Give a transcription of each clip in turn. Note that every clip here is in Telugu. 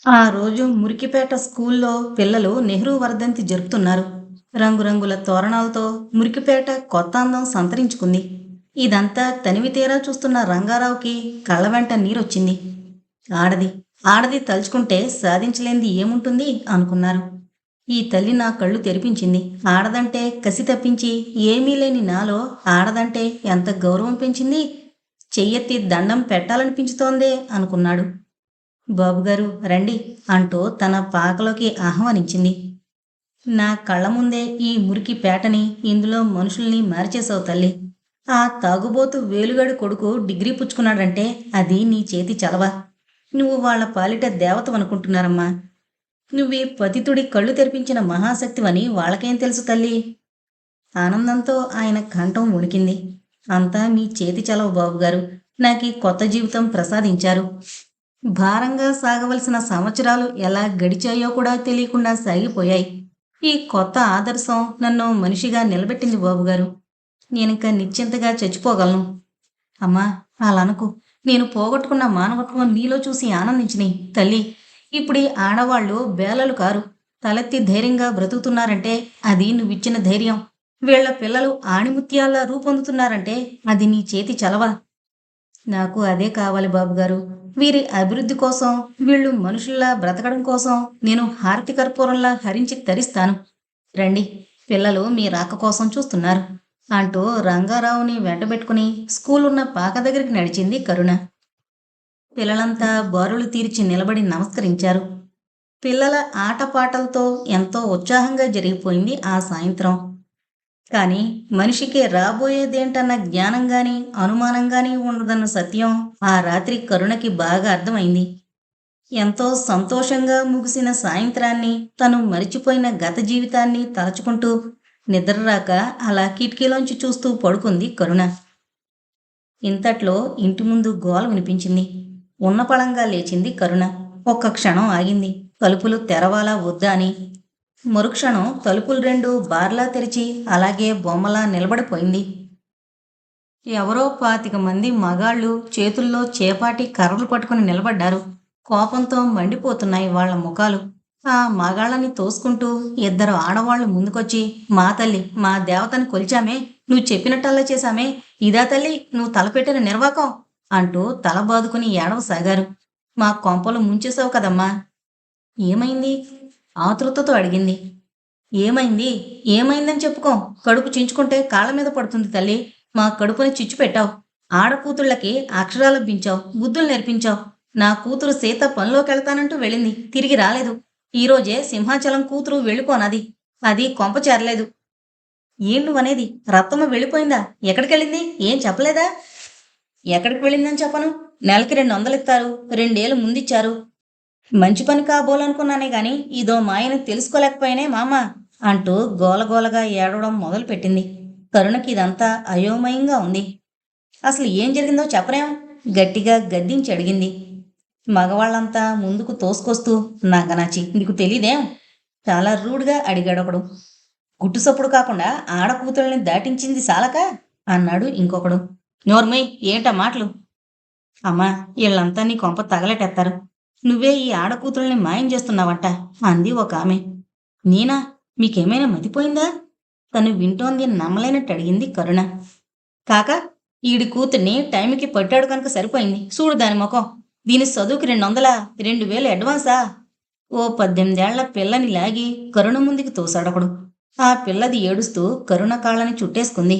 ఆ రోజు మురికిపేట స్కూల్లో పిల్లలు నెహ్రూ వర్ధంతి జరుపుతున్నారు. రంగురంగుల తోరణాలతో మురికిపేట కొత్త అందం సంతరించుకుంది. ఇదంతా తనివి తీరా చూస్తున్న రంగారావుకి కళ్ళ వెంట నీరొచ్చింది. ఆడది ఆడది తలుచుకుంటే సాధించలేనిది ఏముంటుంది అనుకున్నారు. ఈ తల్లి నా కళ్ళు తెరిపించింది. ఆడదంటే కసి తప్పించి ఏమీ లేని నాలో ఆడదంటే ఎంత గౌరవం పెంచింది. చెయ్యెత్తి దండం పెట్టాలనిపించుతోందే అనుకున్నాడు. బాబుగారు రండి అంటూ తన పాకలోకి ఆహ్వానించింది. నా కళ్ళ ముందే ఈ మురికి పేటని, ఇందులో మనుషుల్ని మార్చేశావు తల్లి. ఆ తాగుబోతు వేలుగాడి కొడుకు డిగ్రీ పుచ్చుకున్నాడంటే అది నీ చేతి చలవ. నువ్వు వాళ్ళ పాలిట దేవతవనుకుంటున్నారమ్మా. నువ్వీ పతితుడి కళ్ళు తెరిపించిన మహాశక్తివని వాళ్ళకేం తెలుసు తల్లి. ఆనందంతో ఆయన కంఠం వణికింది. అంతా మీ చేతి చలవ బాబుగారు. నాకీ కొత్త జీవితం ప్రసాదించారు. భారంగా సాగవలసిన సంవత్సరాలు ఎలా గడిచాయో కూడా తెలియకుండా సాగిపోయాయి. ఈ కొత్త ఆదర్శం నన్ను మనిషిగా నిలబెట్టింది బాబుగారు. నేనింక నిశ్చింతగా చచ్చిపోగలను. అమ్మా, అలానకు. నేను పోగొట్టుకున్న మానవత్వం నీలో చూసి ఆనందించిని తల్లి. ఇప్పుడీ ఆడవాళ్ళు బేలలు కారు. తలెత్తి ధైర్యంగా బ్రతుకుతున్నారంటే అది నువ్విచ్చిన ధైర్యం. వీళ్ల పిల్లలు ఆణిముత్యాల్లా రూపొందుతున్నారంటే అది నీ చేతి చలవ. నాకు అదే కావాలి బాబుగారు. వీరి అభివృద్ధి కోసం, వీళ్ళు మనుషుల్లా బ్రతకడం కోసం నేను హారతి కర్పూరంలా హరించి తరిస్తాను. రండి, పిల్లలు మీ రాక కోసం చూస్తున్నారు అంటూ రంగారావుని వెంటబెట్టుకుని స్కూలున్న పాక దగ్గరికి నడిచింది కరుణ. పిల్లలంతా బారులు తీర్చి నిలబడి నమస్కరించారు. పిల్లల ఆటపాటలతో ఎంతో ఉత్సాహంగా జరిగిపోయింది ఆ సాయంత్రం. కానీ మనిషికి రాబోయేదేంటన్న జ్ఞానంగాని అనుమానంగాని ఉండదన్న సత్యం ఆ రాత్రి కరుణకి బాగా అర్థమైంది. ఎంతో సంతోషంగా ముగిసిన సాయంత్రాన్ని, తను మరిచిపోయిన గత జీవితాన్ని తలచుకుంటూ నిద్రరాక అలా కిటికీలోంచి చూస్తూ పడుకుంది కరుణ. ఇంతట్లో ఇంటి ముందు గోల వినిపించింది. ఉన్నపళంగా లేచింది కరుణ. ఒక్క క్షణం ఆగింది, తలుపులు తెరవాలా వద్దా అని. మరుక్షణం తలుపులు రెండు బార్లా తెరిచి అలాగే బొమ్మలా నిలబడిపోయింది. ఎవరో 25 మంది మగాళ్ళు చేతుల్లో చేపాటి కర్రలు పట్టుకుని నిలబడ్డారు. కోపంతో మండిపోతున్నాయి వాళ్ల ముఖాలు. ఆ మగాళ్ళని తోసుకుంటూ ఇద్దరు ఆడవాళ్లు ముందుకొచ్చి, మా తల్లి, మా దేవతని కొలిచామే, నువ్వు చెప్పినట్టల్లా చేశామే, ఇదా తల్లి నువ్వు తలపెట్టిన నిర్వాకం అంటూ తల బాదుకుని ఏడవసాగారు. మా కొంపలు ముంచేశావు కదమ్మా. ఏమైంది? ఆతృతతో అడిగింది. ఏమైంది? ఏమైందని చెప్పుకో. కడుపు చించుకుంటే కాళ్ళ మీద పడుతుంది తల్లి. మా కడుపుని చిచ్చు పెట్టావు. ఆడకూతుళ్ళకి అక్షరాలబ్బించావు, బుద్ధులు నేర్పించావు. నా కూతురు సీత పనిలోకెళ్తానంటూ వెళ్ళింది, తిరిగి రాలేదు. ఈరోజే సింహాచలం కూతురు వెళ్ళిపోనది. అది కొంప చేరలేదు. ఏం నువ్వనేది? రత్తమ్మ వెళ్ళిపోయిందా? ఎక్కడికెళ్ళింది? ఏం చెప్పలేదా? ఎక్కడికి వెళ్ళిందని చెప్పను? నెలకి 200 ఇస్తారు. 2 ఏళ్ళు ముందిచ్చారు. మంచి పని కాబోలనుకున్నానే గాని ఇదో మాయని తెలుసుకోలేకపోయానే మామ అంటూ గోలగోలగా ఏడవడం మొదలుపెట్టింది. కరుణకి ఇదంతా అయోమయంగా ఉంది. అసలు ఏం జరిగిందో చెప్పరేం? గట్టిగా గద్దించి అడిగింది. మగవాళ్లంతా ముందుకు తోసుకొస్తూ, నాగనాచి నీకు తెలీదేం? చాలా రూడ్గా అడిగాడొకడు. గుట్టుసప్పుడు కాకుండా ఆడకూతుల్ని దాటించింది సాలక అన్నాడు ఇంకొకడు. నోర్మయ్, ఏంటా మాటలు? అమ్మా, వీళ్ళంతా నీ కొంప తగలటెత్తారు. నువ్వే ఈ ఆడకూతుల్ని మాయం చేస్తున్నావంట అంది ఒక ఆమె. నేనా? మీకేమైనా మతిపోయిందా? తను వింటోంది నమ్మలేనట్టు అడిగింది కరుణ. కాక, ఈడి కూతుర్ని టైంకి పట్టాడు కనుక సరిపోయింది. చూడు దాని ముఖం. దీని చదువుకి 200, 2000 అడ్వాన్సా? ఓ 18 ఏళ్ల పిల్లని లాగి కరుణ ముందుకి తోసాడొకడు. ఆ పిల్లది ఏడుస్తూ కరుణ కాళ్ళని చుట్టేసుకుంది.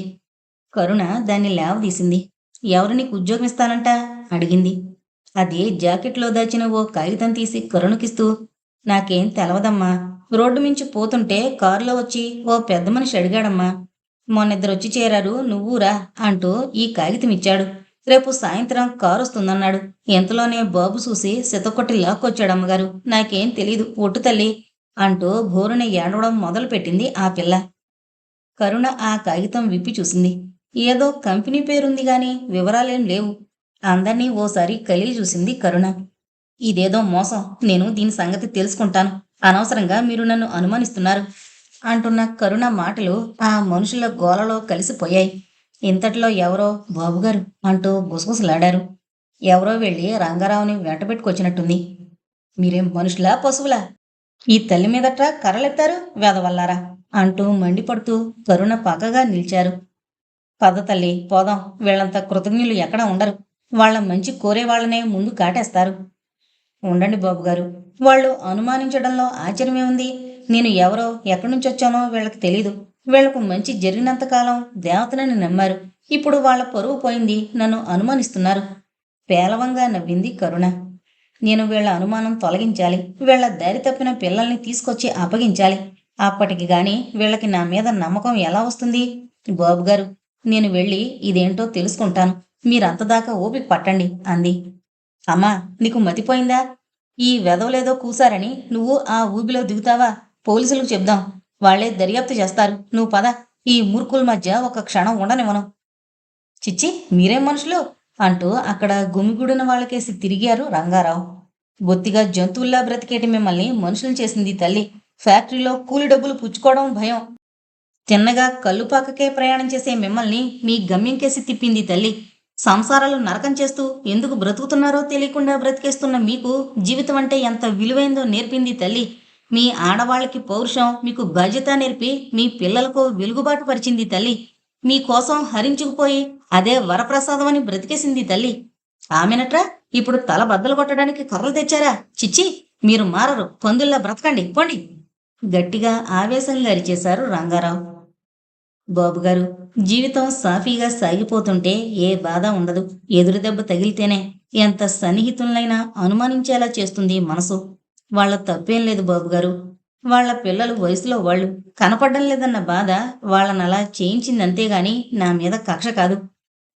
కరుణ దాన్ని లేవదీసింది. ఎవరు నీకు ఉద్యోగం ఇస్తానంట అడిగింది. అది జాకెట్లో దాచిన ఓ కాగితం తీసి కరుణకిస్తూ, నాకేం తెలవదమ్మా. రోడ్డు మించి పోతుంటే కారులో వచ్చి ఓ పెద్ద మనిషి అడిగాడమ్మా. మొన్నిద్దరొచ్చి చేరారు, నువ్వురా అంటూ ఈ కాగితం ఇచ్చాడు. రేపు సాయంత్రం కారు వస్తుందన్నాడు. ఎంతలోనే బాబు చూసి సితకొట్టి లాక్కొచ్చాడమ్మగారు. నాకేం తెలీదు, ఒట్టు తల్లి అంటూ భోరుని ఏడవడం మొదలుపెట్టింది ఆ పిల్ల. కరుణ ఆ కాగితం విప్పి చూసింది. ఏదో కంపెనీ పేరుంది గాని వివరాలేం లేవు. అందర్నీ ఓసారి కలీలి చూసింది కరుణ. ఇదేదో మోసం. నేను దీని సంగతి తెలుసుకుంటాను. అనవసరంగా మీరు నన్ను అనుమానిస్తున్నారు అంటున్న కరుణ మాటలు ఆ మనుషుల గోలలో కలిసిపోయాయి. ఇంతట్లో ఎవరో బాబుగారు అంటూ గుసగుసలాడారు. ఎవరో వెళ్ళి రంగారావుని వెంటబెట్టుకొచ్చినట్టుంది. మీరేం మనుషులా పశువులా? ఈ తల్లి మీదట్రా కర్రలెత్తారు వెదవల్లారా అంటూ మండిపడుతూ కరుణ పక్కగా నిలిచారు. పద తల్లి పోదాం, వీళ్ళంత కృతజ్ఞులు ఎక్కడా ఉండరు. వాళ్ళ మంచి కోరే వాళ్ళనే ముందు కాటేస్తారు. ఉండండి బాబుగారు, వాళ్ళు అనుమానించడంలో ఆశ్చర్యమే ఉంది. నేను ఎవరో ఎక్కడి నుంచి వచ్చానో వీళ్ళకి తెలీదు. వీళ్లకు మంచి జరిగినంతకాలం దేవతలని నమ్మారు. ఇప్పుడు వాళ్ళ పరువు పోయింది, నన్ను అనుమానిస్తున్నారు. పేలవంగా నవ్వింది కరుణ. నేను వీళ్ల అనుమానం తొలగించాలి. వీళ్ల దారి తప్పిన పిల్లల్ని తీసుకొచ్చి అప్పగించాలి. అప్పటికి గాని వీళ్ళకి నా మీద నమ్మకం ఎలా వస్తుంది? బాబుగారు, నేను వెళ్ళి ఇదేంటో తెలుసుకుంటాను. మీరంతదాకా ఓపిక పట్టండి అంది. అమ్మా, నీకు మతిపోయిందా? ఈ వెధవలేదో కూసారని నువ్వు ఆ ఊబిలో దిగుతావా? పోలీసులకు చెప్దాం, వాళ్లే దర్యాప్తు చేస్తారు. నువ్వు పద. ఈ మూర్ఖుల మధ్య ఒక క్షణం ఉండనివ్వను. చిచ్చి, మీరేం మనుషులు అంటూ అక్కడ గుమిగూడిన వాళ్ళకేసి తిరిగారు రంగారావు. బొత్తిగా జంతువుల్లా బ్రతికేటి మిమ్మల్ని మనుషులు చేసింది తల్లి. ఫ్యాక్టరీలో కూలి డబ్బులు పుచ్చుకోవడం భయం. తిన్నగా కల్లుపాకకే ప్రయాణం చేసే మిమ్మల్ని మీ గమ్యంకేసి తిప్పింది తల్లి. సంసారాలు నరకం చేస్తూ ఎందుకు బ్రతుకుతున్నారో తెలియకుండా బ్రతికేస్తున్న మీకు జీవితం అంటే ఎంత విలువైందో నేర్పింది తల్లి. మీ ఆడవాళ్ళకి పౌరుషం, మీకు బాధ్యత నేర్పి మీ పిల్లలకు వెలుగుబాటు పరిచింది తల్లి. మీకోసం హరించుకుపోయి అదే వరప్రసాదం అని బ్రతికేసింది తల్లి. ఆమెనట్రా ఇప్పుడు తల బద్దలు కొట్టడానికి కర్రలు తెచ్చారా? చిచ్చి, మీరు మారరు, పందుల్లా బ్రతకండి, పోండి. గట్టిగా ఆవేశంగా అరిచేశారు రంగారావు. బాబుగారు, జీవితం సాఫీగా సాగిపోతుంటే ఏ బాధ ఉండదు. ఎదురు దెబ్బ తగిలితేనే ఎంత సన్నిహితులైనా అనుమానించేలా చేస్తుంది మనసు. వాళ్ళ తప్పేం లేదు బాబుగారు. వాళ్ళ పిల్లలు వయసులో వాళ్ళు, కనపడడం లేదన్న బాధ వాళ్ళనలా చేయించిందంతేగాని నా మీద కక్ష కాదు.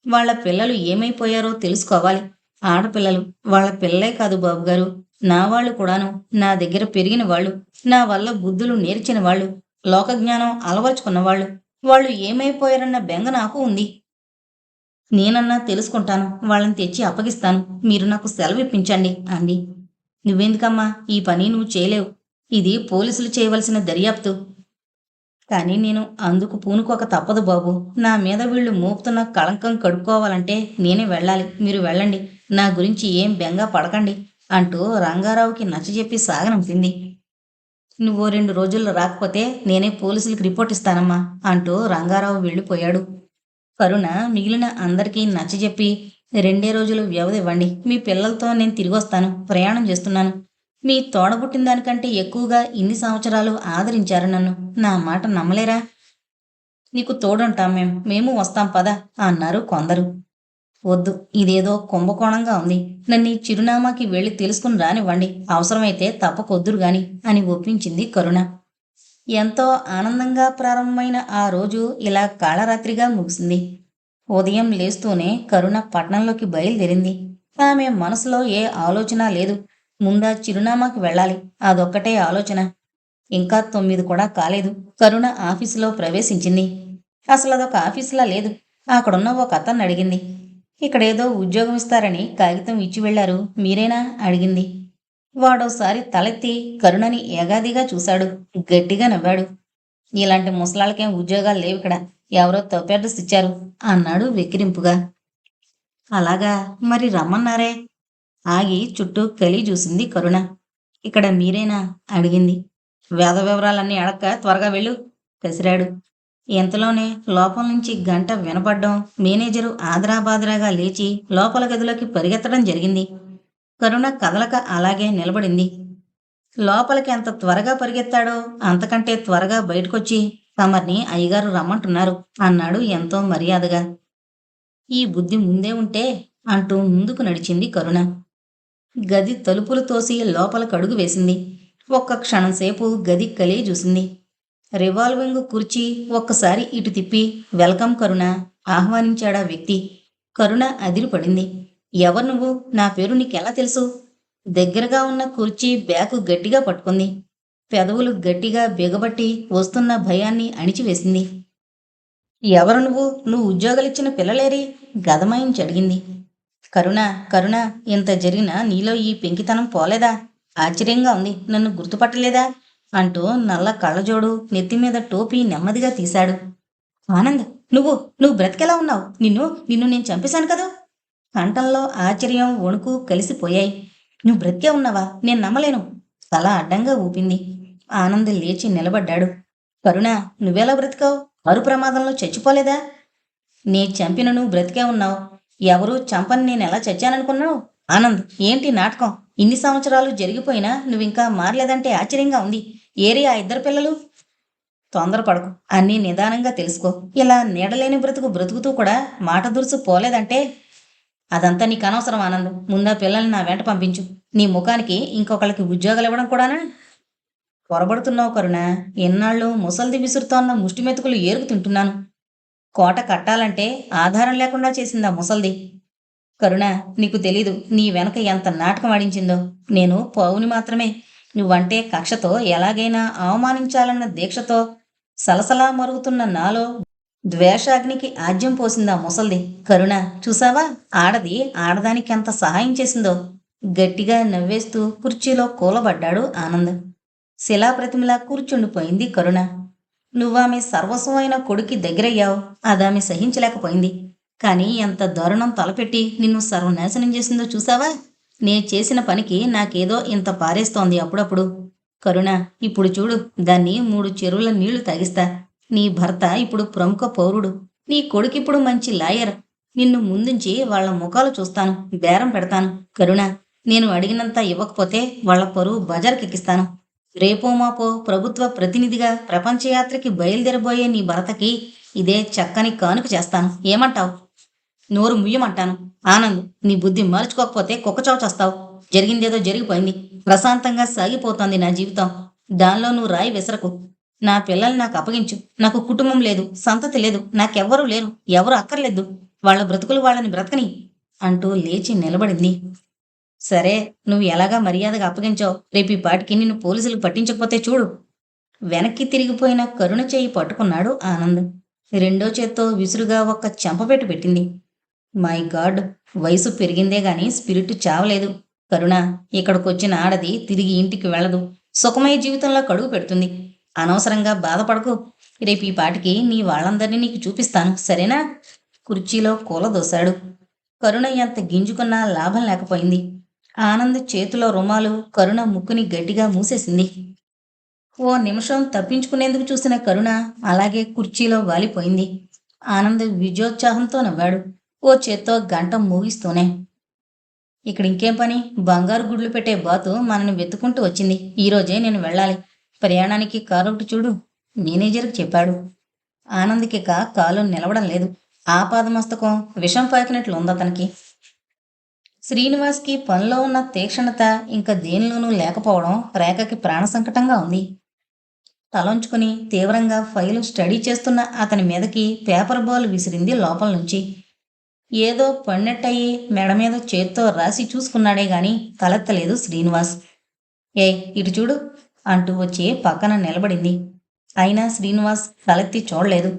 వాళ్ళ పిల్లలు ఏమైపోయారో తెలుసుకోవాలి. ఆడపిల్లలు వాళ్ళ పిల్లలే కాదు బాబుగారు, నా వాళ్ళు కూడాను. నా దగ్గర పెరిగిన వాళ్ళు, నా వల్ల బుద్ధులు నేర్చిన వాళ్ళు, లోకజ్ఞానం అలవర్చుకున్నవాళ్ళు. వాళ్ళు ఏమైపోయారన్న బెంగ నాకు ఉంది. నేనన్నా తెలుసుకుంటాను, వాళ్ళని తెచ్చి అప్పగిస్తాను. మీరు నాకు సెలవు ఇప్పించండి అంది. నువ్వెందుకమ్మా, ఈ పని నువ్వు చేయలేవు. ఇది పోలీసులు చేయవలసిన దర్యాప్తు. కానీ నేను అందుకు పూనుకోక తప్పదు బాబు. నా మీద వీళ్ళు మోపుతున్న కళంకం కడుక్కోవాలంటే నేనే వెళ్ళాలి. మీరు వెళ్ళండి, నా గురించి ఏం బెంగ పడకండి అంటూ రంగారావుకి నచ్చజెప్పి సాగనంపింది. నువ్వో 2 రోజుల్లో రాకపోతే నేనే పోలీసులకు రిపోర్ట్ ఇస్తానమ్మా అంటూ రంగారావు వెళ్ళిపోయాడు. కరుణ మిగిలిన అందరికీ నచ్చజెప్పి 2 రోజులు వ్యవధి ఇవ్వండి. మీ పిల్లలతో నేను తిరిగొస్తాను. ప్రయాణం చేస్తున్నాను. మీ తోడబుట్టిన దానికంటే ఎక్కువగా ఇన్ని సంవత్సరాలు ఆదరించారు నన్ను. నా మాట నమ్మలేరా? నీకు తోడుంటాం మేము వస్తాం పద అన్నారు కొందరు. వద్దు, ఇదేదో కుంభకోణంగా ఉంది. నన్ను ఈ చిరునామాకి వెళ్ళి తెలుసుకుని రానివ్వండి. అవసరమైతే తప్పకొద్దురు గాని అని ఒప్పించింది కరుణ. ఎంతో ఆనందంగా ప్రారంభమైన ఆ రోజు ఇలా కాళరాత్రిగా ముగిసింది. ఉదయం లేస్తూనే కరుణ పట్నంలోకి బయలుదేరింది. ఆమె మనసులో ఏ ఆలోచన లేదు. ముందా చిరునామాకి వెళ్ళాలి, అదొక్కటే ఆలోచన. ఇంకా 9 కూడా కాలేదు. కరుణ ఆఫీసులో ప్రవేశించింది. అసలు అదొక ఆఫీసులా లేదు. అక్కడున్న ఒక అతన్ని అడిగింది. ఇక్కడేదో ఉద్యోగం ఇస్తారని కాగితం ఇచ్చి వెళ్లారు, మీరేనా అడిగింది. వాడోసారి తలెత్తి కరుణని ఏగాదిగా చూశాడు. గట్టిగా నవ్వాడు. ఇలాంటి ముసలాళ్ళకేం ఉద్యోగాలు లేవిక్కడ. ఎవరో తప్పు అడ్రస్ ఇచ్చారు అన్నాడు వెక్కిరింపుగా. అలాగా, మరి రమ్మన్నారే. ఆగి చుట్టూ కలి చూసింది కరుణ. ఇక్కడ మీరేనా అడిగింది. వేద వివరాలన్నీ అడక్క త్వరగా వెళ్ళు కసిరాడు. ఇంతలోనే లోపల నుంచి గంట వినపడ్డం, మేనేజరు ఆదరాబాదరాగా లేచి లోపల గదిలోకి పరిగెత్తడం జరిగింది. కరుణ కదలక అలాగే నిలబడింది. లోపలికి ఎంత త్వరగా పరిగెత్తాడో అంతకంటే త్వరగా బయటకొచ్చి తమర్ని అయ్యగారు రమ్మంటున్నారు అన్నాడు ఎంతో మర్యాదగా. ఈ బుద్ధి ముందే ఉంటే అంటూ ముందుకు నడిచింది కరుణ. గది తలుపులు తోసి లోపలికి అడుగు వేసింది. ఒక్క క్షణంసేపు గది కలి చూసింది. రివాల్వింగ్ కుర్చీ ఒక్కసారి ఇటు తిప్పి వెల్కమ్ కరుణ ఆహ్వానించాడా వ్యక్తి. కరుణ అదిరిపడింది. ఎవరు నువ్వు? నా పేరు నీకెలా తెలుసు? దగ్గరగా ఉన్న కుర్చీ బ్యాకు గట్టిగా పట్టుకుంది. పెదవులు గట్టిగా బిగబట్టి వస్తున్న భయాన్ని అణిచివేసింది. ఎవరు నువ్వు ఉద్యోగాలిచ్చిన పిల్లలేరి? గదమాయించి అడిగింది. కరుణ, కరుణ, ఇంత జరిగినా నీలో ఈ పెంకితనం పోలేదా? ఆశ్చర్యంగా ఉంది, నన్ను గుర్తుపట్టలేదా అంటూ నల్ల కళ్ళజోడు నెత్తిమీద టోపీ నెమ్మదిగా తీశాడు. ఆనంద్, నువ్వు బ్రతికెలా ఉన్నావు? నిన్ను నేను చంపేశాను కదూ. కంఠంలో ఆశ్చర్యం వణుకు కలిసిపోయాయి. నువ్వు బ్రతికే ఉన్నావా? నేను నమ్మలేను. తల అడ్డంగా ఊపింది. ఆనంద్ లేచి నిలబడ్డాడు. కరుణ, నువ్వెలా బ్రతికావు? కారు ప్రమాదంలో చచ్చిపోలేదా? నీ చంపిన నువ్వు బ్రతికే ఉన్నావు. ఎవరూ చంపని నేనెలా చచ్చాననుకున్నావు? ఆనంద్, ఏంటి నాటకం? ఇన్ని సంవత్సరాలు జరిగిపోయినా నువ్వింకా మారలేదంటే ఆశ్చర్యంగా ఉంది. ఏరి ఆ ఇద్దరు పిల్లలు? తొందరపడకు, అన్నీ నిదానంగా తెలుసుకో. ఇలా నీడలేని బ్రతుకు బ్రతుకుతూ కూడా మాట దురుసు పోలేదంటే అదంతా నీకు అనవసరం ఆనంద్. ముందా పిల్లల్ని నా వెంట పంపించు. నీ ముఖానికి ఇంకొకళ్ళకి ఉద్యోగాలు ఇవ్వడం కూడానా? పొరబడుతున్నావు కరుణ. ఎన్నాళ్ళు ముసల్ది విసురుతోన్న ముష్టిమెతుకులు ఏరుకు తింటున్నాను. కోట కట్టాలంటే ఆధారం లేకుండా చేసిందా ముసల్ది. కరుణ, నీకు తెలీదు నీ వెనక ఎంత నాటకం ఆడించిందో. నేను పౌని మాత్రమే. నువ్వంటే కక్షతో ఎలాగైనా అవమానించాలన్న దీక్షతో సలసలా మరుగుతున్న నాలో ద్వేషాగ్నికి ఆజ్యం పోసిందా ముసల్ది. కరుణ, చూసావా? ఆడది ఆడదానికి ఎంత సహాయం చేసిందో. గట్టిగా నవ్వేస్తూ కుర్చీలో కూలబడ్డాడు ఆనంద్. శిలాప్రతిమలా కూర్చుండిపోయింది కరుణ. నువ్వామె సర్వస్వమైన కొడుకి దగ్గరయ్యావు. అదామె సహించలేకపోయింది. కానీ ఎంత దారుణం తలపెట్టి నిన్ను సర్వనాశనం చేసిందో చూసావా? నే చేసిన పనికి నాకేదో ఇంత పారేస్తోంది అప్పుడప్పుడు. కరుణ, ఇప్పుడు చూడు, దాన్ని 3 చెరువుల నీళ్లు తాగిస్తా. నీ భర్త ఇప్పుడు ప్రముఖ పౌరుడు. నీ కొడుకిప్పుడు మంచి లాయర్. నిన్ను ముందుంచి వాళ్ళ ముఖాలు చూస్తాను, బేరం పెడతాను. కరుణ, నేను అడిగినంత ఇవ్వకపోతే వాళ్ళ పరువు బజార్కెక్కిస్తాను. రేపో మాపో ప్రభుత్వ ప్రతినిధిగా ప్రపంచయాత్రకి బయలుదేరబోయే నీ భర్తకి ఇదే చక్కని కానుక చేస్తాను. ఏమంటావు? నోరు ముయ్యమంటాను. ఆనంద్, నీ బుద్ధి మార్చుకోకపోతే కుక్కచావు చేస్తావు. జరిగిందేదో జరిగిపోయింది. ప్రశాంతంగా సాగిపోతోంది నా జీవితం. దానిలో నువ్వు రాయి విసరకు. నా పిల్లల్ని నాకు అప్పగించు. నాకు కుటుంబం లేదు, సంతతి లేదు, నాకెవ్వరూ లేరు, ఎవరు అక్కర్లేదు. వాళ్ళ బ్రతుకులు వాళ్ళని బ్రతకని అంటూ లేచి నిలబడింది. సరే, నువ్వు ఎలాగా మర్యాదగా అప్పగించావు. రేపు ఈ పాటికి నిన్ను పోలీసులకు పట్టించకపోతే చూడు. వెనక్కి తిరిగిపోయిన కరుణ చెయ్యి పట్టుకున్నాడు ఆనంద్. రెండో చేత్తో విసురుగా ఒక్క చెంపపెట్టు పెట్టింది. మై గాడ్, వయసు పెరిగిందే గాని స్పిరిట్ చావలేదు. కరుణ, ఇక్కడికొచ్చిన ఆడది తిరిగి ఇంటికి వెళ్ళదు. సుఖమయ జీవితంలో కడుగు పెడుతుంది. అనవసరంగా బాధపడకు. రేపు ఈ పాటికి నీ వాళ్ళందరినీ నీకు చూపిస్తాను, సరేనా? కుర్చీలో కూలదోశాడు. కరుణ ఎంత గింజుకున్నా లాభం లేకపోయింది. ఆనంద్ చేతిలో రుమాలు కరుణ ముక్కుని గట్టిగా మూసేసింది. ఓ నిమిషం తప్పించుకునేందుకు చూసిన కరుణ అలాగే కుర్చీలో వాలిపోయింది. ఆనంద్ విజయోత్సాహంతో నవ్వాడు, ఓ చేత్తో గంట మూగిస్తూనే. ఇక్కడ ఇంకేం పని? బంగారు గుడ్లు పెట్టే బాతు మనని వెతుకుంటూ వచ్చింది. ఈరోజే నేను వెళ్ళాలి. ప్రయాణానికి కారు ఒకటి చూడు, మేనేజర్కి చెప్పాడు. ఆనంద్కిక కాలు నిలవడం లేదు. ఆపాదమస్తకం విషం పాకినట్లు ఉందతనికి. శ్రీనివాస్కి పనిలో ఉన్న తీక్షణత ఇంకా దేనిలోనూ లేకపోవడం రేఖకి ప్రాణ సంకటంగా ఉంది. తలంచుకుని తీవ్రంగా ఫైలు స్టడీ చేస్తున్న అతని మీదకి పేపర్ బాల్ విసిరింది లోపల నుంచి. ఏదో పడినట్టయి మెడ మీద చేత్తో రాసి చూసుకున్నాడే గాని తలెత్తలేదు శ్రీనివాస్. ఇటు చూడు అంటూ వచ్చి పక్కన నిలబడింది. అయినా శ్రీనివాస్ తలెత్తి చూడలేదు.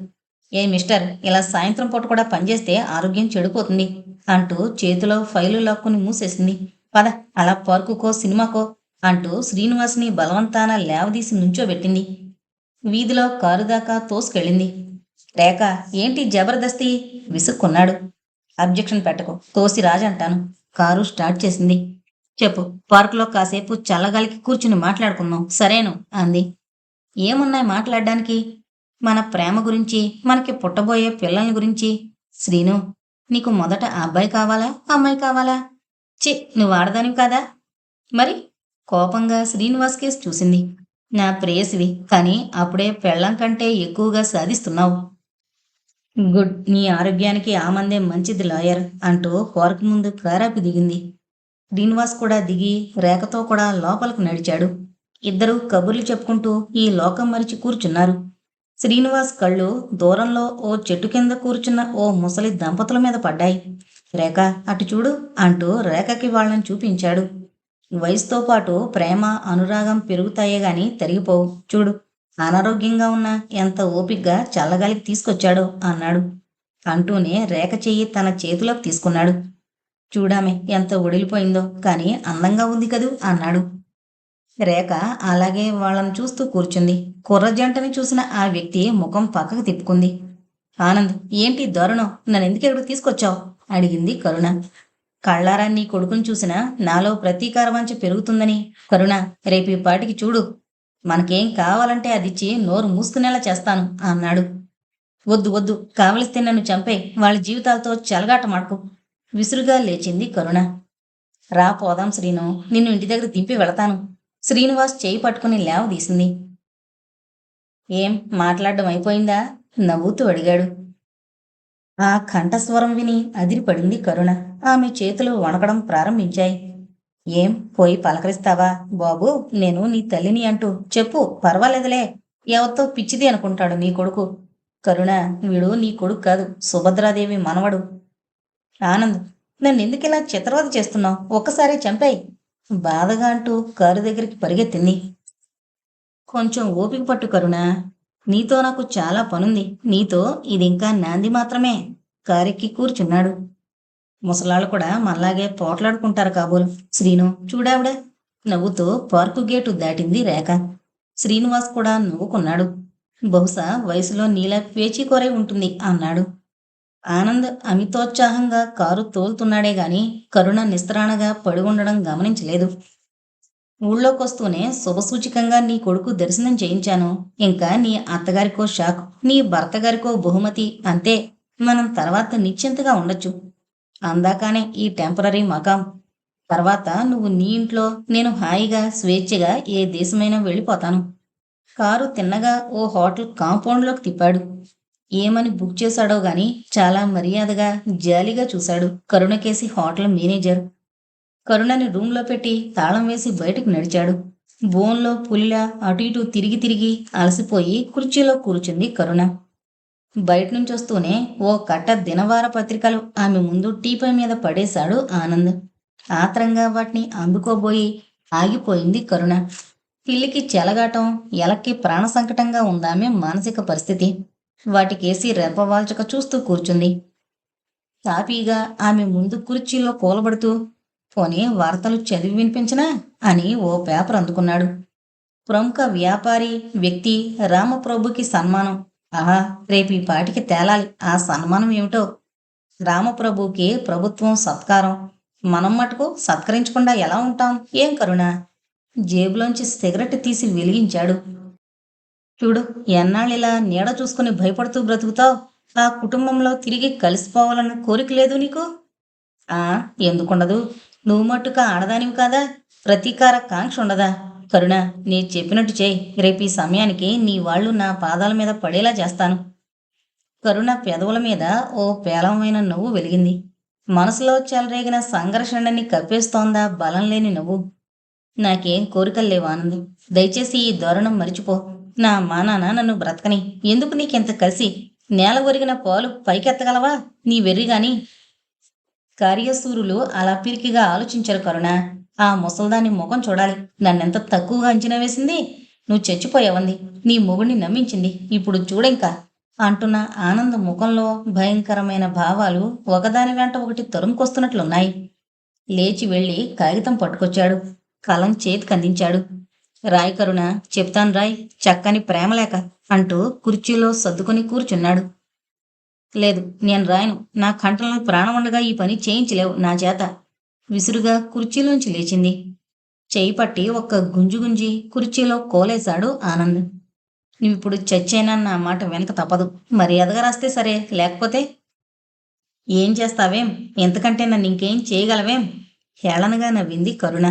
మిస్టర్, ఇలా సాయంత్రం పూట కూడా పనిచేస్తే ఆరోగ్యం చెడిపోతుంది అంటూ చేతిలో ఫైలు లాక్కుని మూసేసింది. పద, అలా పార్కుకో సినిమాకో అంటూ శ్రీనివాస్ని బలవంతాన లేవదీసి నుంచోబెట్టింది. వీధిలో కారు దాకా తోసుకెళ్ళింది. రేఖ, ఏంటి జబర్దస్తి? విసుక్కున్నాడు. అబ్జెక్షన్ పెట్టకు, తోసి రాజంటాను. కారు స్టార్ట్ చేసింది. చెప్పు, పార్కులో కాసేపు చల్లగాలికి కూర్చుని మాట్లాడుకుందాం, సరేను అంది. ఏమున్నాయి మాట్లాడడానికి? మన ప్రేమ గురించి, మనకి పుట్టబోయే పిల్లల్ని గురించి. శ్రీను, నీకు మొదట అబ్బాయి కావాలా అమ్మాయి కావాలా? నువ్వు ఆడదానివి కాదా? మరి? కోపంగా శ్రీనివాస్ కేసు చూసింది. నా ప్రేయసివి, కానీ అప్పుడే పెళ్ళం కంటే ఎక్కువగా సాధిస్తున్నావు. గుడ్, నీ ఆరోగ్యానికి ఆ మందే మంచిది లాయర్ అంటూ కోరకు ముందు కారాపి దిగింది. శ్రీనివాస్ కూడా దిగి రేఖతో కూడా లోపలికి నడిచాడు. ఇద్దరూ కబుర్లు చెప్పుకుంటూ ఈ లోకం మరిచి కూర్చున్నారు. శ్రీనివాస్ కళ్ళు దూరంలో ఓ చెట్టు కింద కూర్చున్న ఓ ముసలి దంపతుల మీద పడ్డాయి. రేఖ, అటు చూడు అంటూ రేఖకి వాళ్ళని చూపించాడు. వయసుతో పాటు ప్రేమ అనురాగం పెరుగుతాయే గాని తరిగిపోవు. చూడు, అనారోగ్యంగా ఉన్న ఎంత ఓపిగ్గా చల్లగాలికి తీసుకొచ్చాడో అన్నాడు. అంటూనే రేఖ చెయ్యి తన చేతిలోకి తీసుకున్నాడు. చూడామె ఎంత ఒడిలిపోయిందో, కానీ అందంగా ఉంది కదూ అన్నాడు. రేఖ అలాగే వాళ్ళని చూస్తూ కూర్చుంది. కుర్ర జంటని చూసిన ఆ వ్యక్తి ముఖం పక్కకు తిప్పుకుంది. ఆనంద్, ఏంటి దారుణం? నన్నెందుకు ఎక్కడికి తీసుకొచ్చావు? అడిగింది కరుణ. కళ్ళారా నీ కొడుకుని చూసినా నాలో ప్రతీకార వంచ పెరుగుతుందని. కరుణ, రేపు ఈ పాటికి చూడు. మనకేం కావాలంటే అదిచ్చి నోరు మూసుకునేలా చేస్తాను అన్నాడు. వద్దు వద్దు, కావలిస్తే నన్ను చంపే, వాళ్ళ జీవితాలతో చెలగాటమాడకు. విసురుగా లేచింది కరుణ. రా పోదాం శ్రీను, నిన్ను ఇంటి దగ్గర దింపి వెళతాను. శ్రీనివాస్ చేయి పట్టుకుని లేవదీసింది. ఏం మాట్లాడడం అయిపోయిందా? నవ్వుతూ అడిగాడు. ఆ కంఠస్వరం విని అదిరిపడింది కరుణ. ఆమె చేతులు వణకడం ప్రారంభించాయి. ఏం పోయి పలకరిస్తావా? బాబూ, నేను నీ తల్లిని అంటూ చెప్పు, పర్వాలేదులే. ఎవరితో పిచ్చిది అనుకుంటాడు నీ కొడుకు. కరుణ, వీడు నీ కొడుకు కాదు, సుభద్రాదేవి మనవడు. ఆనంద్, నన్నెందుకిలా చిత్రవద చేస్తున్నావు? ఒక్కసారి చంపాయి బాధగా అంటూ కారు దగ్గరికి పరిగెత్తింది. కొంచెం ఓపిక పట్టు కరుణ, నీతో నాకు చాలా పనుంది. నీతో ఇదింకా నాంది మాత్రమే. కారెక్కి కూర్చున్నాడు. ముసలాళ్ళు కూడా మనలాగే పోట్లాడుకుంటారు కాబోలు. శ్రీను చూడావిడ. నవ్వుతూ పార్కు గేటు దాటింది రేఖ. శ్రీనివాస్ కూడా నవ్వుకున్నాడు. బహుశా వయసులో నీలా పేచీకొరై ఉంటుంది అన్నాడు. ఆనంద్ అమితోత్సాహంగా కారు తోలుతున్నాడే గాని కరుణ నిస్త్రాణగా పడి ఉండడం గమనించలేదు. ఊళ్ళోకొస్తూనే శుభసూచికంగా నీ కొడుకు దర్శనం చేయించాను. ఇంకా నీ అత్తగారికో షాక్, నీ భర్తగారికో బహుమతి, అంతే. మనం తర్వాత నిశ్చింతగా ఉండొచ్చు. అందాకానే ఈ టెంపరరీ మకాం. తర్వాత నువ్వు నీ ఇంట్లో, నేను హాయిగా స్వేచ్ఛగా ఏ దేశమైనా వెళ్ళిపోతాను. కారు తిన్నగా ఓ హోటల్ కాంపౌండ్లోకి తిప్పాడు. ఏమని బుక్ చేశాడో గాని చాలా మర్యాదగా జాలిగా చూశాడు కరుణకేసి హోటల్ మేనేజర్. కరుణని రూంలో పెట్టి తాళం వేసి బయటకు నడిచాడు. బోన్లో పులిలా అటు ఇటు తిరిగి తిరిగి అలసిపోయి కుర్చీలో కూర్చుంది కరుణ. బయట నుంచి వస్తూనే ఓ కట్ట దినవార పత్రికలు ఆమె ముందు టీపై మీద పడేశాడు ఆనంద్. ఆత్రంగా వాటిని అందుకోబోయి ఆగిపోయింది కరుణ. పిల్లికి చెలగాటం, ఎలక్కి ప్రాణ సంకటంగా ఉందామె మానసిక పరిస్థితి. వాటికేసి రెప్పవాల్చక చూస్తూ కూర్చుంది. తాపీగా ఆమె ముందు కుర్చీలో కూలబడుతూ, పోనీ వార్తలు చదివి వినిపించనా అని ఓ పేపర్ అందుకున్నాడు. ప్రముఖ వ్యాపారి వ్యక్తి రామప్రభుకి సన్మానం. ఆహా, రేపు ఈ పాటికి తేలాలి ఆ సన్మానం ఏమిటో. రామప్రభుకి ప్రభుత్వం సత్కారం. మనం మటుకు సత్కరించకుండా ఎలా ఉంటాం? ఏం కరుణ? జేబులోంచి సిగరెట్ తీసి వెలిగించాడు. చూడు, ఎన్నాళ్ళిలా నీడ చూసుకుని భయపడుతూ బ్రతుకుతావు? ఆ కుటుంబంలో తిరిగి కలిసిపోవాలన్న కోరిక లేదు నీకు? ఆ, ఎందుకుండదు? నువ్వు మట్టుక ఆడదానివి కాదా? ప్రతీకార కాంక్ష ఉండదా? కరుణ, నీ చెప్పినట్టు చేయి. రేపు ఈ సమయానికి నీ వాళ్ళు నా పాదాల మీద పడేలా చేస్తాను. కరుణ పెదవుల మీద ఓ పేలవమైన నవ్వు వెలిగింది. మనసులో చెలరేగిన సంఘర్షణని కప్పేస్తోందా బలం లేని నవ్వు. నాకేం కోరికలు లేవు ఆనంద్. దయచేసి ఈ దారుణం మరిచిపో. నా మానాన నన్ను బ్రతకని. ఎందుకు నీకెంత కలిసి? నేల ఒరిగిన పాలు పైకెత్తగలవా నీ వెర్రిగాని? కార్యసూరులు అలా పిరికిగా ఆలోచించరు కరుణ. ఆ ముసల్దాని ముఖం చూడాలి. నన్నెంత తక్కువగా అంచనా వేసింది. నువ్వు చచ్చిపోయావంది. నీ మొగుడిని నమ్మించింది. ఇప్పుడు చూడింకా అంటున్న ఆనంద ముఖంలో భయంకరమైన భావాలు ఒకదాని వెంట ఒకటి తరుముకొస్తున్నట్లున్నాయి. లేచి వెళ్ళి కాగితం పట్టుకొచ్చాడు. కలం చేతికందించాడు. రాయ్ కరుణ, చెప్తాను రాయ్, చక్కని ప్రేమలేక అంటూ కుర్చీలో సర్దుకుని కూర్చున్నాడు. లేదు, నేను రాయను. నా కంఠంలో ప్రాణం ఉండగా ఈ పని చేయించలేవు నా చేత. విసురుగా కుర్చీలోంచి లేచింది. చేయి పట్టి ఒక్క గుంజు గుంజి కుర్చీలో కోలేశాడు ఆనంద్. నువ్విప్పుడు చచ్చైనా నా మాట వెనక తప్పదు. మర్యాదగా రాస్తే సరే, లేకపోతే ఏం చేస్తావేం? ఎంతకంటే నన్ను ఇంకేం చేయగలవేం? హేళనగా నవ్వింది కరుణ.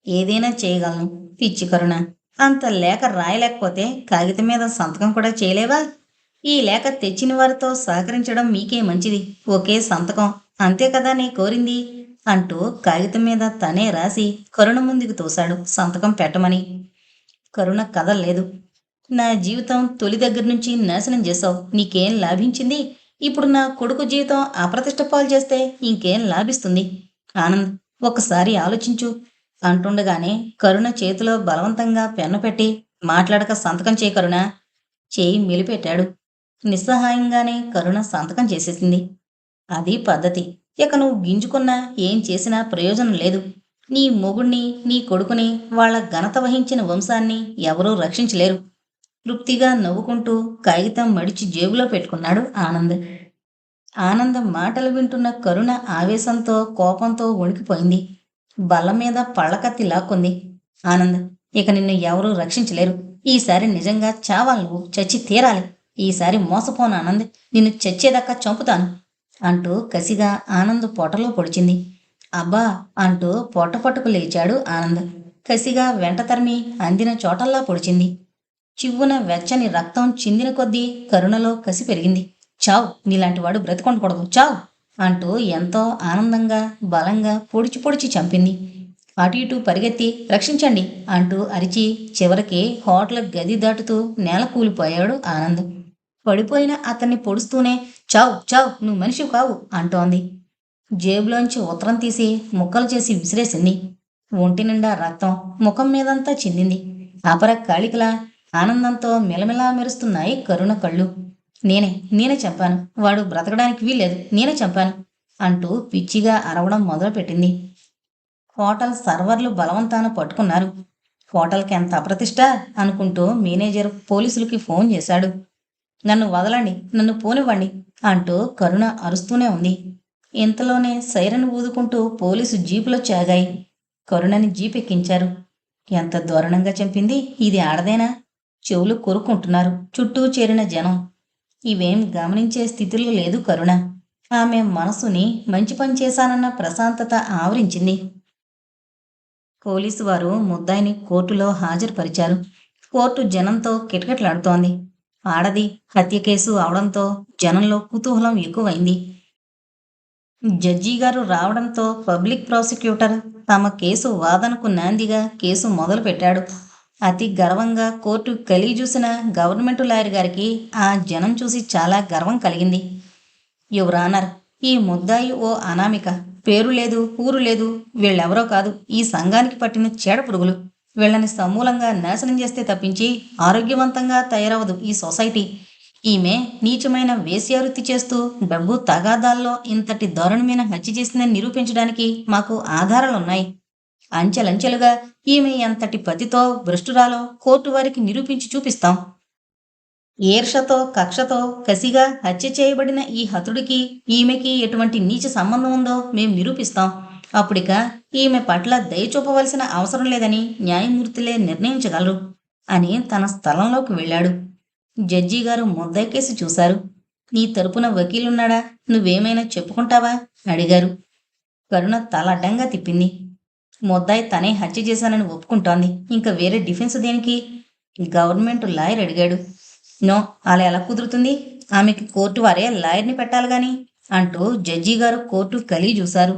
ఏదైనా చేయగలను పిచ్చి కరుణ. అంత లేఖ రాయలేకపోతే కాగితం మీద సంతకం కూడా చేయలేవా? ఈ లేఖ తెచ్చిన వారితో సహకరించడం మీకే మంచిది. ఒకే సంతకం, అంతే కదా నీ కోరింది అంటూ కాగితం మీద తనే రాసి కరుణ ముందుకు తోశాడు సంతకం పెట్టమని. కరుణ కదల్లేదు. నా జీవితం తొలి దగ్గర నుంచి నాశనం చేశావు. నీకేం లాభించింది? ఇప్పుడు నా కొడుకు జీవితం అప్రతిష్ట పాలు చేస్తే ఇంకేం లాభిస్తుంది? ఆనంద్, ఒక్కసారి ఆలోచించు అంటుండగానే కరుణ చేతిలో బలవంతంగా పెన్ను పెట్టి, మాట్లాడక సంతకం చేయి కరుణ. చేయి మెలిపెట్టాడు. నిస్సహాయంగానే కరుణ సంతకం చేసేసింది. అది పద్ధతి. ఇక నువ్వు గింజుకున్నా ఏం చేసినా ప్రయోజనం లేదు. నీ మొగుణ్ణి, నీ కొడుకుని, వాళ్ళ ఘనత వహించిన వంశాన్ని ఎవరూ రక్షించలేరు. తృప్తిగా నవ్వుకుంటూ కాగితం మడిచి జేబులో పెట్టుకున్నాడు ఆనంద్. ఆనందం మాటలు వింటున్న కరుణ ఆవేశంతో కోపంతో వణికిపోయింది. బల్ల మీద పళ్ళకత్తి లాక్కుంది. ఆనంద్, ఇక నిన్ను ఎవరూ రక్షించలేరు. ఈసారి నిజంగా చావాలి, నువ్వు చచ్చి తీరాలి. ఈసారి మోసపోను ఆనంద్, నిన్ను చచ్చేదాకా చంపుతాను అంటూ కసిగా ఆనంద్ పొటలో పొడిచింది. అబ్బా అంటూ పొట్ట పట్టుకు లేచాడు ఆనంద్. కసిగా వెంట తరిమి అందిన చోటల్లా పొడిచింది. చివ్వున వెచ్చని రక్తం చిందిన కొద్దీ కరుణలో కసి పెరిగింది. చావు, నీలాంటి వాడు బ్రతికొండకూడదు, చావు అంటూ ఎంతో ఆనందంగా బలంగా పొడిచి పొడిచి చంపింది. అటు ఇటు పరిగెత్తి రక్షించండి అంటూ అరిచి చివరికి హోటల్ గది దాటుతూ నేల కూలిపోయాడు ఆనంద్. పడిపోయిన అతన్ని పొడుస్తూనే చావు చావు, నువ్వు మనిషివి కావు అంటోంది. జేబులోంచి ఉత్తరం తీసి ముక్కలు చేసి విసిరేసింది. ఒంటి నిండా రక్తం, ముఖం మీదంతా చిందింది. అపర కాళికలా ఆనందంతో మిలమిలా మెరుస్తున్నాయి కరుణ కళ్ళు. నేనే చంపాను, వాడు బ్రతకడానికి వీల్లేదు, నేనే చంపాను అంటూ పిచ్చిగా అరవడం మొదలుపెట్టింది. హోటల్ సర్వర్లు బలవంతాన పట్టుకున్నారు. హోటల్కి ఎంత అప్రతిష్ట అనుకుంటూ మేనేజర్ పోలీసులకి ఫోన్ చేశాడు. నన్ను వదలండి, నన్ను పోనివ్వండి అంటూ కరుణ అరుస్తూనే ఉంది. ఇంతలోనే సైరన్ ఊదుకుంటూ పోలీసు జీపులో చాగాయి. కరుణని జీపెక్కించారు. ఎంత దారుణంగా చంపింది, ఇది ఆడదేనా? చెవులు కొరుక్కుంటున్నారు చుట్టూ చేరిన జనం. ఇవేం గమనించే స్థితిలో లేదు కరుణ. ఆమె మనసుని మంచి పని చేశానన్న ప్రశాంతత ఆవరించింది. పోలీసు వారు ముద్దాయిని కోర్టులో హాజరుపరిచారు. కోర్టు జనంతో కిటకిటలాడుతోంది. ఆడది హత్య కేసు అవడంతో జనంలో కుతూహలం ఎక్కువైంది. జడ్జి గారు రావడంతో పబ్లిక్ ప్రాసిక్యూటర్ తమ కేసు వాదనకు నాందిగా కేసు మొదలుపెట్టాడు. అతి గర్వంగా కోర్టు కలిగి చూసిన గవర్నమెంట్ లాయర్ గారికి ఆ జనం చూసి చాలా గర్వం కలిగింది. యువర్ ఆనర్, ఈ ముద్దాయి ఓ అనామిక, పేరు లేదు ఊరు లేదు, వీళ్ళెవరో కాదు, ఈ సంఘానికి పట్టిన చీడ పురుగులు. వీళ్ళని సమూలంగా నాశనం చేస్తే తప్పించి ఆరోగ్యవంతంగా తయారవదు ఈ సొసైటీ. ఈమె నీచమైన వేశ్యావృత్తి చేస్తూ డబ్బు తగాదాల్లో ఇంతటి దారుణమైన హత్య చేసిందని నిరూపించడానికి మాకు ఆధారాలున్నాయి. అంచెలంచెలుగా ఈమె ఎంతటి పతితో భ్రష్టురాలో కోర్టు వారికి నిరూపించి చూపిస్తాం. ఈర్షతో కక్షతో కసిగా హత్య చేయబడిన ఈ హతుడికి ఈమెకి ఎటువంటి నీచ సంబంధం ఉందో మేం నిరూపిస్తాం. అప్పుడిక ఈమె పట్ల దయ చూపవలసిన అవసరం లేదని న్యాయమూర్తులే నిర్ణయించగలరు అని తన స్థలంలోకి వెళ్ళాడు. జడ్జి గారు ముద్దాయి కేసి చూశారు. నీ తరపున వకీలున్నాడా, నువ్వేమైనా చెప్పుకుంటావా అడిగారు. కరుణ తలడ్డంగా తిప్పింది. ముద్దాయి తనే హత్య చేశానని ఒప్పుకుంటోంది, ఇంకా వేరే డిఫెన్స్ దేనికి? గవర్నమెంట్ లాయర్ అడిగాడు. నో, అలా ఎలా కుదురుతుంది? ఆమెకి కోర్టు వారే లాయర్ని పెట్టాలి గాని అంటూ జడ్జి గారు కోర్టు కలిగి చూశారు.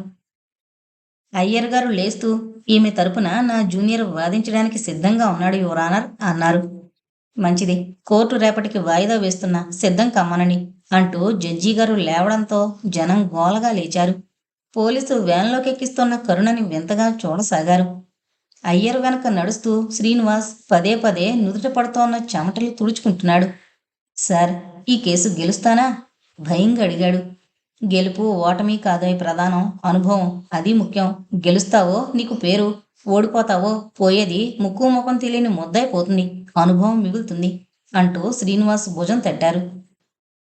అయ్యర్ గారు లేస్తూ, ఈమె తరపున నా జూనియర్ వాదించడానికి సిద్ధంగా ఉన్నాడు యువర్ ఆనర్ అన్నారు. మంచిది, కోర్టు రేపటికి వాయిదా వేస్తున్నా, సిద్ధం కమ్మనని అంటూ జడ్జి గారు లేవడంతో జనం గోలగా లేచారు. పోలీసు వ్యాన్లోకి ఎక్కిస్తున్న కరుణని వింతగా చూడసాగారు. అయ్యర్ వెనక నడుస్తూ శ్రీనివాస్ పదే పదే నుదుట పడుతోన్న చెమటలు తుడుచుకుంటున్నాడు. సార్, ఈ కేసు గెలుస్తానా భయంగా అడిగాడు. గెలుపు ఓటమి కాదోయ్ ప్రధానం, అనుభవం అది ముఖ్యం. గెలుస్తావో నీకు పేరు, ఓడిపోతావో పోయేది ముక్కు ముఖం తెలియని ముద్దైపోతుంది, అనుభవం మిగులుతుంది అంటూ శ్రీనివాస్ భుజం తట్టారు.